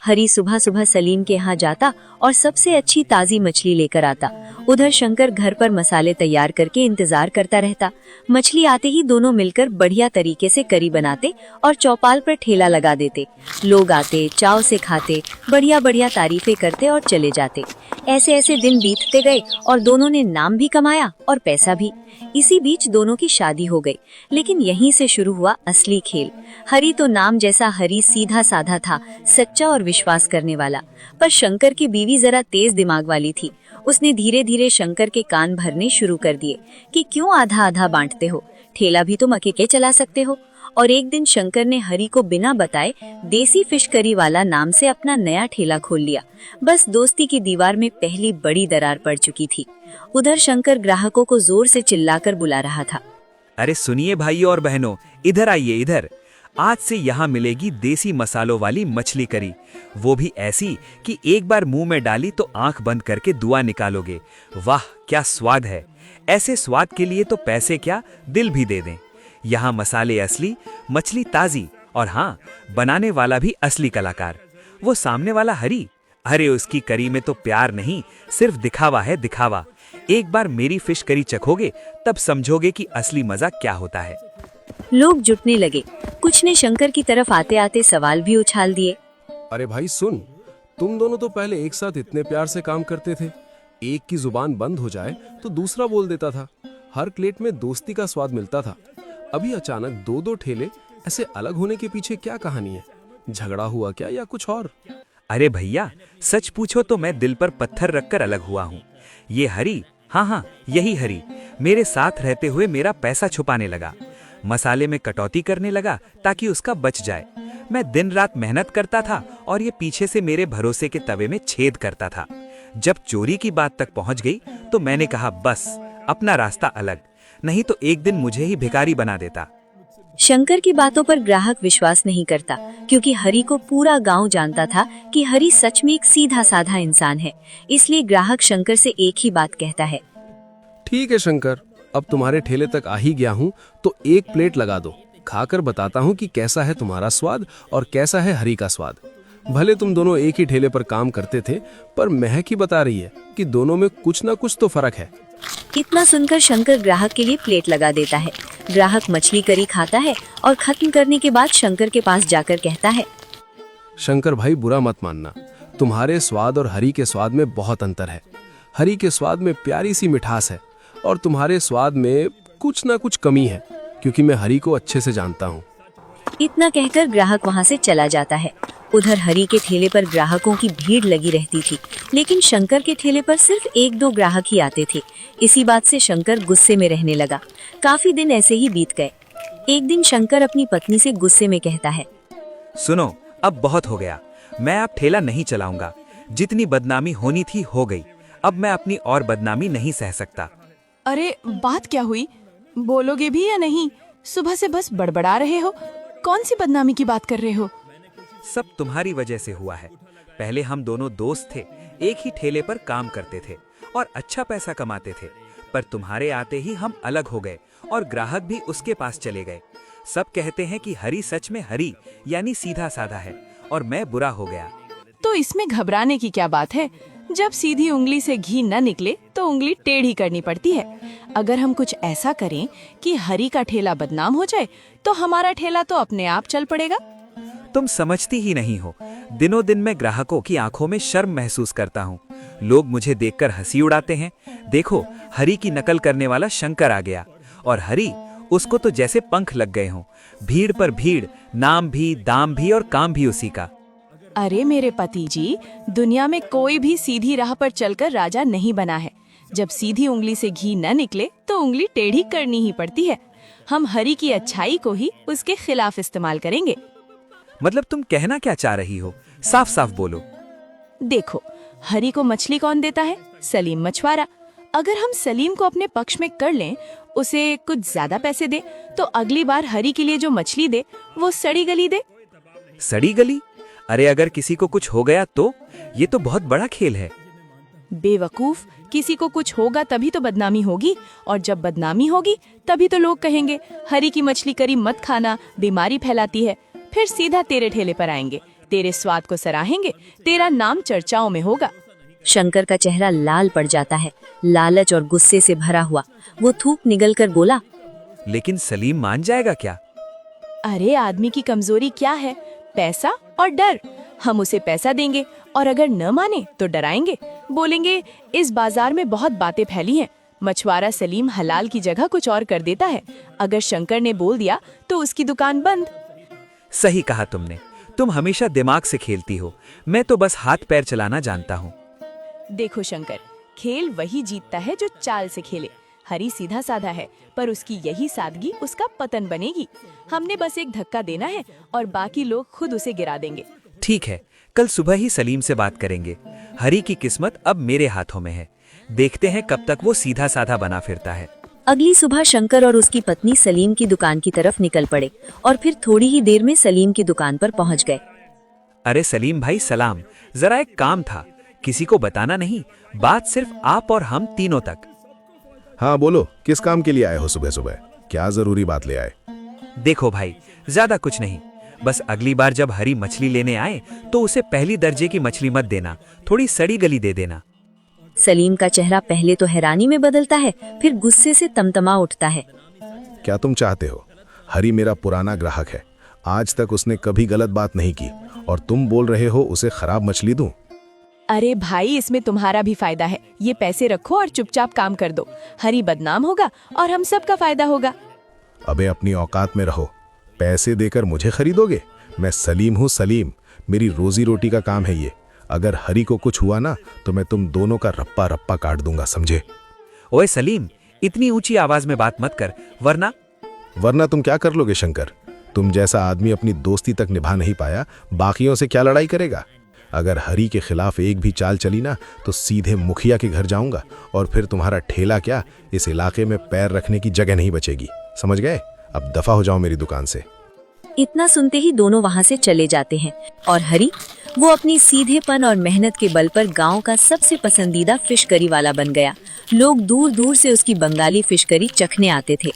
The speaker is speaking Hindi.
हरी सुबह सुबह सलीम के यहाँ जाता और सबसे अच्छी ताज़ी मछली लेकर आता। उधर शंकर घर पर मसाले तैयार करके इंतजार करता रहता। मछली आते ही दोनों मिलकर बढ़िया तरीके से करी बनाते और चौपाल पर ठेला लगा देते। लोग आते, चाव से खाते, बढ़िया बढ़िया तारीफें करते और चले जाते। ऐसे ऐसे दिन बीतते गए और दोनों ने नाम भी कमाया और पैसा भी। इसी बीच दोनों की शादी हो गई। लेकिन यहीं से शुरू हुआ असली खेल। हरी तो नाम जैसा हरी सीधा साधा था, सच्चा और विश्वास करने वाला। पर शंकर की बीवी जरा तेज दिमाग वाली थी। उसने धीरे धीरे शंकर के कान भरने शुरू कर दिए कि क्यों आधा आधा बांटते हो, ठेला भी तुम अकेले चला सकते हो। और एक दिन शंकर ने हरी को बिना बताए देसी फिश करी वाला नाम से अपना नया ठेला खोल लिया। बस दोस्ती की दीवार में पहली बड़ी दरार पड़ चुकी थी। उधर शंकर ग्राहकों को जोर से चिल्लाकर बुला रहा था। अरे सुनिए भाइयों और बहनों, इधर आइए इधर। आज से यहाँ मिलेगी देसी मसालों वाली मछली करी, वो भी ऐसी कि एक बार मुंह में डाली तो आंख बंद करके दुआ निकालोगे। वाह क्या स्वाद है! ऐसे स्वाद के लिए तो पैसे क्या, दिल भी दे दें। यहाँ मसाले असली, मछली ताजी और हाँ, बनाने वाला भी असली कलाकार। वो सामने वाला हरी, अरे उसकी करी में तो प्यार नहीं, सिर्फ दिखावा है दिखावा। एक बार मेरी फिश करी चखोगे तब समझोगे कि असली मजा क्या होता है। लोग जुटने लगे। कुछ ने शंकर की तरफ आते आते सवाल भी उछाल दिए। अरे भाई सुन, तुम दोनों तो पहले एक साथ इतने प्यार से काम करते थे। एक की जुबान बंद हो जाए तो दूसरा बोल देता था। हर प्लेट में दोस्ती का स्वाद मिलता था। अभी अचानक दो दो ठेले ऐसे अलग होने के पीछे क्या कहानी है? झगड़ा हुआ क्या या कुछ और? अरे भैया, सच पूछो तो मैं दिल पर पत्थर रखकर अलग हुआ हूँ। ये हरी, हाँ यही हरी, मेरे साथ रहते हुए मेरा पैसा छुपाने लगा। मसाले में कटौती करने लगा ताकि उसका बच जाए। मैं दिन रात मेहनत करता था और ये पीछे से मेरे भरोसे के तवे में छेद करता था। जब चोरी की बात तक पहुंच गई तो मैंने कहा बस, अपना रास्ता अलग, नहीं तो एक दिन मुझे ही भिखारी बना देता। शंकर की बातों पर ग्राहक विश्वास नहीं करता, क्योंकि हरी को पूरा गांव जानता था कि हरी सच में एक सीधा साधा इंसान है। इसलिए ग्राहक शंकर से एक ही बात कहता है। ठीक है शंकर, अब तुम्हारे ठेले तक आ ही गया हूँ तो एक प्लेट लगा दो। खाकर बताता हूँ कि कैसा है तुम्हारा स्वाद और कैसा है हरी का स्वाद। भले तुम दोनों एक ही ठेले पर काम करते थे, पर महक ही बता रही है कि दोनों में कुछ ना कुछ तो फर्क है। इतना सुनकर शंकर ग्राहक के लिए प्लेट लगा देता है। ग्राहक मछली करी खाता है और खत्म करने के बाद शंकर के पास जाकर कहता है। शंकर भाई बुरा मत मानना, तुम्हारे स्वाद और हरी के स्वाद में बहुत अंतर है। हरी के स्वाद में प्यारी सी मिठास है और तुम्हारे स्वाद में कुछ ना कुछ कमी है, क्योंकि मैं हरी को अच्छे से जानता हूँ। इतना कहकर ग्राहक वहाँ से चला जाता है। उधर हरी के ठेले पर ग्राहकों की भीड़ लगी रहती थी, लेकिन शंकर के ठेले पर सिर्फ एक दो ग्राहक ही आते थे। इसी बात से शंकर गुस्से में रहने लगा। काफी दिन ऐसे ही बीत गए। एक दिन शंकर अपनी पत्नी से गुस्से में कहता है। सुनो, अब बहुत हो गया, मैं अब ठेला नहीं चलाऊंगा। जितनी बदनामी होनी थी हो गई, अब मैं अपनी और बदनामी नहीं सह सकता। अरे बात क्या हुई, बोलोगे भी या नहीं? सुबह से बस बड़बड़ा रहे हो। कौन सी बदनामी की बात कर रहे हो? सब तुम्हारी वजह से हुआ है। पहले हम दोनों दोस्त थे, एक ही ठेले पर काम करते थे और अच्छा पैसा कमाते थे। पर तुम्हारे आते ही हम अलग हो गए और ग्राहक भी उसके पास चले गए। सब कहते हैं कि हरी सच में हरी यानी सीधा साधा है और मैं बुरा हो गया। तो इसमें घबराने की क्या बात है? जब सीधी उंगली से घी न निकले तो उंगली टेढ़ी करनी पड़ती है। अगर हम कुछ ऐसा करें कि हरी का ठेला बदनाम हो जाए तो हमारा ठेला तो अपने आप चल पड़ेगा। तुम समझती ही नहीं हो। दिनों दिन मैं ग्राहकों की आंखों में शर्म महसूस करता हूँ। लोग मुझे देखकर हंसी उड़ाते हैं। देखो, हरी की नकल करने वाला शंकर आ गया और हरी, उसको तो जैसे पंख लग गए हों। भीड़ पर भीड़, नाम भी, दाम भी और काम भी उसी का। अरे मेरे पति जी, दुनिया में कोई भी सीधी राह पर चलकर राजा नहीं बना है। जब सीधी उंगली से घी न निकले तो उंगली टेढ़ी करनी ही पड़ती है। हम हरी की अच्छाई को ही उसके खिलाफ इस्तेमाल करेंगे। मतलब तुम कहना क्या चाह रही हो? साफ साफ बोलो। देखो, हरी को मछली कौन देता है? सलीम मछुआरा। अगर हम सलीम को अपने पक्ष में कर लें, उसे कुछ ज्यादा पैसे दे, तो अगली बार हरी के लिए जो मछली दे वो सड़ी गली दे। सड़ी गली? अरे अगर किसी को कुछ हो गया तो? ये तो बहुत बड़ा खेल है। बेवकूफ, किसी को कुछ होगा तभी तो बदनामी होगी, और जब बदनामी होगी तभी तो लोग कहेंगे हरी की मछली करी मत खाना, बीमारी फैलाती है। फिर सीधा तेरे ठेले पर आएंगे तेरे स्वाद को सराहेंगे, तेरा नाम चर्चाओं में होगा। शंकर का चेहरा लाल पड़ जाता है, लालच और गुस्से से भरा हुआ। वो थूक निगलकर बोला, लेकिन सलीम मान जाएगा क्या? अरे आदमी की कमजोरी क्या है? पैसा और डर। हम उसे पैसा देंगे और अगर न माने तो डराएंगे, बोलेंगे इस बाजार में बहुत बातें फैली हैं। मछुआरा सलीम हलाल की जगह कुछ और कर देता है। अगर शंकर ने बोल दिया तो उसकी दुकान बंद। सही कहा तुमने। तुम हमेशा दिमाग से खेलती हो, मैं तो बस हाथ पैर चलाना जानता हूँ। देखो शंकर, खेल वही जीतता है जो चाल से खेले। हरी सीधा साधा है, पर उसकी यही सादगी उसका पतन बनेगी। हमने बस एक धक्का देना है और बाकी लोग खुद उसे गिरा देंगे। ठीक है, कल सुबह ही सलीम से बात करेंगे। हरी की किस्मत अब मेरे हाथों में है। देखते हैं कब तक वो सीधा साधा बना फिरता है। अगली सुबह शंकर और उसकी पत्नी सलीम की दुकान की तरफ निकल पड़े और फिर थोड़ी ही देर में सलीम की दुकान पर पहुंच गए। अरे सलीम भाई सलाम, जरा एक काम था, किसी को बताना नहीं, बात सिर्फ आप और हम तीनों तक। हाँ बोलो, किस काम के लिए आए हो सुबह सुबह? क्या जरूरी बात ले आए? देखो भाई, ज्यादा कुछ नहीं, बस अगली बार जब हरी मछली लेने आए तो उसे पहली दर्जे की मछली मत देना, थोड़ी सड़ी गली दे देना। सलीम का चेहरा पहले तो हैरानी में बदलता है, फिर गुस्से से तमतमा उठता है। क्या तुम चाहते हो? हरी मेरा पुराना ग्राहक है, आज तक उसने कभी गलत बात नहीं की, और तुम बोल रहे हो उसे खराब मछली दूं? अरे भाई, इसमें तुम्हारा भी फायदा है। ये पैसे रखो और चुपचाप काम कर दो। हरी बदनाम होगा और हम सबका फायदा होगा। अबे अपनी औकात में रहो, पैसे देकर मुझे खरीदोगे? मैं सलीम हूँ, सलीम। मेरी रोजी रोटी का काम है ये। अगर हरी को कुछ हुआ ना तो मैं तुम दोनों का रप्पा रप्पा काट दूंगा, समझे? ओए सलीम, इतनी ऊंची आवाज में बात मत कर, वरना तुम क्या कर लोगे शंकर? तुम जैसा आदमी अपनी दोस्ती तक निभा नहीं पाया, बाकियों से क्या लड़ाई करेगा? अगर हरी के खिलाफ एक भी चाल चली ना तो सीधे मुखिया के घर जाऊंगा, और फिर तुम्हारा ठेला क्या, इस इलाके में पैर रखने की जगह नहीं बचेगी, समझ गए? अब दफा हो जाओ मेरी दुकान से। इतना सुनते ही दोनों वहाँ से चले जाते हैं और हरी, वो अपनी सीधेपन और मेहनत के बल पर गांव का सबसे पसंदीदा फिश करी वाला बन गया। लोग दूर दूर से उसकी बंगाली फिश करी चखने आते थे